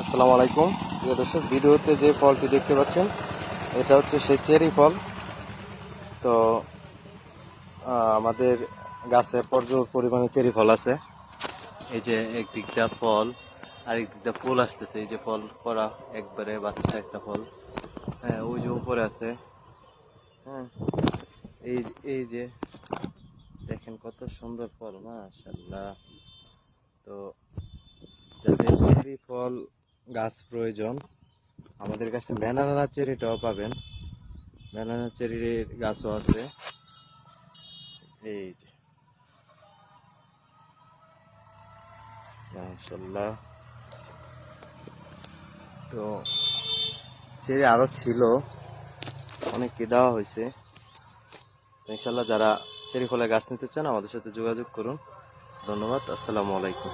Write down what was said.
আসসালামু আলাইকুম প্রিয় দর্শক, ভিডিওতে যে ফলটি দেখতে পাচ্ছেন এটা হচ্ছে সেই চেরি ফল। তো আমাদের গাছে প্রচুর পরিমাণে চেরি ফল আছে। এই যে একদিকটা ফল আর একদিকটা ফুল আসতেছে। এই যে ফল করা একবারে বাচ্চা একটা ফল, হ্যাঁ ওই যে উপরে আছে। হ্যাঁ, এই এই যে দেখেন কত সুন্দর ফল, মাশাআল্লাহ। তো যাদের চেরি ফল গাছ প্রয়োজন, আমাদের কাছে ব্যানানা চেরিটাও পাবেন। ব্যানানা চেরির গাছও আছে। এই যে মাশাআল্লাহ। তো চেরি আরো ছিল, অনেককে দেওয়া হয়েছে। ইনশাল্লাহ যারা চেরি ফলের গাছ নিতে চান আমাদের সাথে যোগাযোগ করুন। ধন্যবাদ। আসসালামু আলাইকুম।